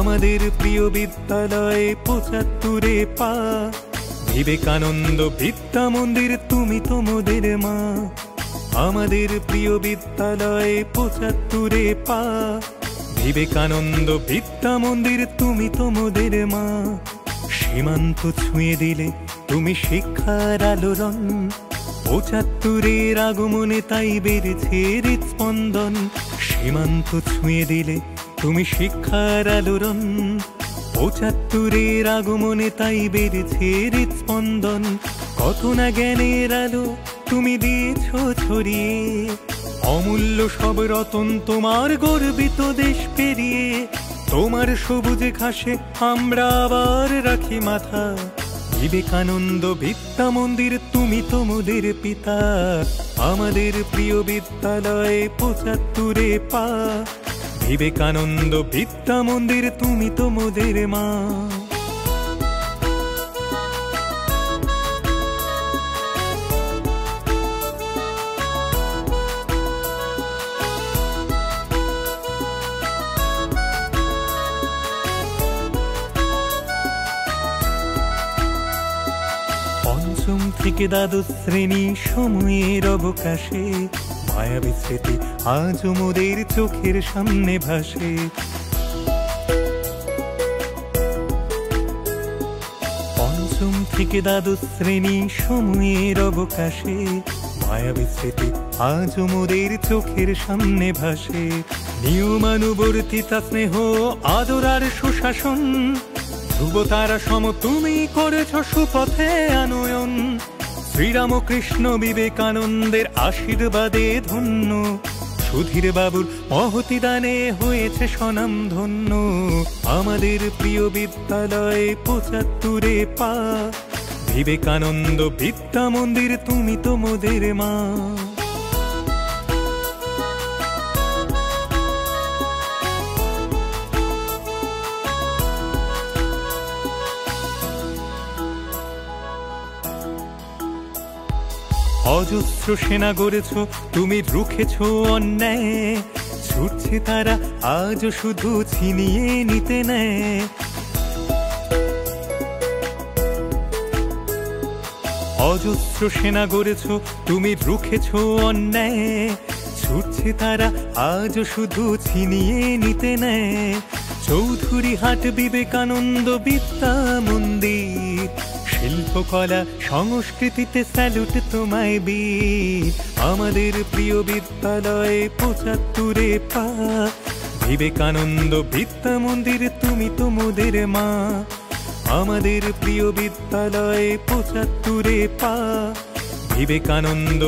আমাদের প্রিয় বিদ্যালয়ে ৭৫ পা। বিবেকানন্দ বিদ্যা মন্দির তুমি তো মোদের মা। আমাদের প্রিয় বিদ্যালয়ে ৭৫ পা। বিবেকানন্দ বিদ্যা মন্দির তুমি তো মোদের মা। সীমান্ত ছুঁয়ে দিলে তুমি শিক্ষার আলোড়ন। ৭৫ আগমনে তাই বেড়েছে হৃৎস্পন্দন। সীমান্ত ছুঁয়ে দিলে তুমি শিক্ষার আলোড়ন। ৭৫ আগমনে তাই বেড়েছে হৃৎস্পন্দন। কত না জ্ঞানের আলো তুমি দিয়েছ ছড়িয়ে। অমূল্য সব রতন তোমার গর্বিত দেশ পেরিয়ে। তোমার সবুজে ঘাসে আমরা আবার রাখি মাথা। বিবেকানন্দ বিদ্যা মন্দির তুমি তো মোদের পিতা। আমাদের প্রিয় বিদ্যালয়ে ৭৫ পা। বিবেকানন্দ বিদ্যা মন্দির তুমি তো মোদের মা। পঞ্চম থেকে দ্বাদশ শ্রেণী সময়ের অবকাশে মায়াবী স্মৃতি আজও মোদের চোখের সামনে ভাসে। পঞ্চম থেকে দ্বাদশ শ্রেণী সময়ের অবকাশে মায়াবী স্মৃতি আজও মোদের চোখের সামনে ভাসে। নিয়মানুবর্তিতা স্নেহ আদর আর সুশাসন। ধ্রুবতারা সম তুমি করেছ সুপথে আনয়ন। শ্রীরামকৃষ্ণ বিবেকানন্দের আশীর্বাদে ধন্য। সুধীর বাবুর মহতি দানে হয়েছে স্বনাম ধন্য। আমাদের প্রিয় বিদ্যালয়ে ৭৫ পা। বিবেকানন্দ বিদ্যা মন্দির তুমি তো মোদের মা। অজস্র সেনা গড়েছ তুমি রুখেছ অন্যায়। ছুটছে তারা আজও শুধু ছিনিয়ে নিতে নেয়। অজস্র সেনা গড়েছ তুমি রুখেছ অন্যায়। ছুটছে তারা আজও শুধু ছিনিয়ে নিতে নেয়। চৌধুরীহাট বিবেকানন্দ বিদ্যা মন্দির। শিল্পকলা সংস্কৃতিতে স্যালুট তোমায় বীর। আমাদের প্রিয় বিদ্যালয়ে ৭৫ পা। বিবেকানন্দ বিদ্যা মন্দির তুমি তো মোদের মা। আমাদের প্রিয় বিদ্যালয়ে ৭৫ পা। বিবেকানন্দ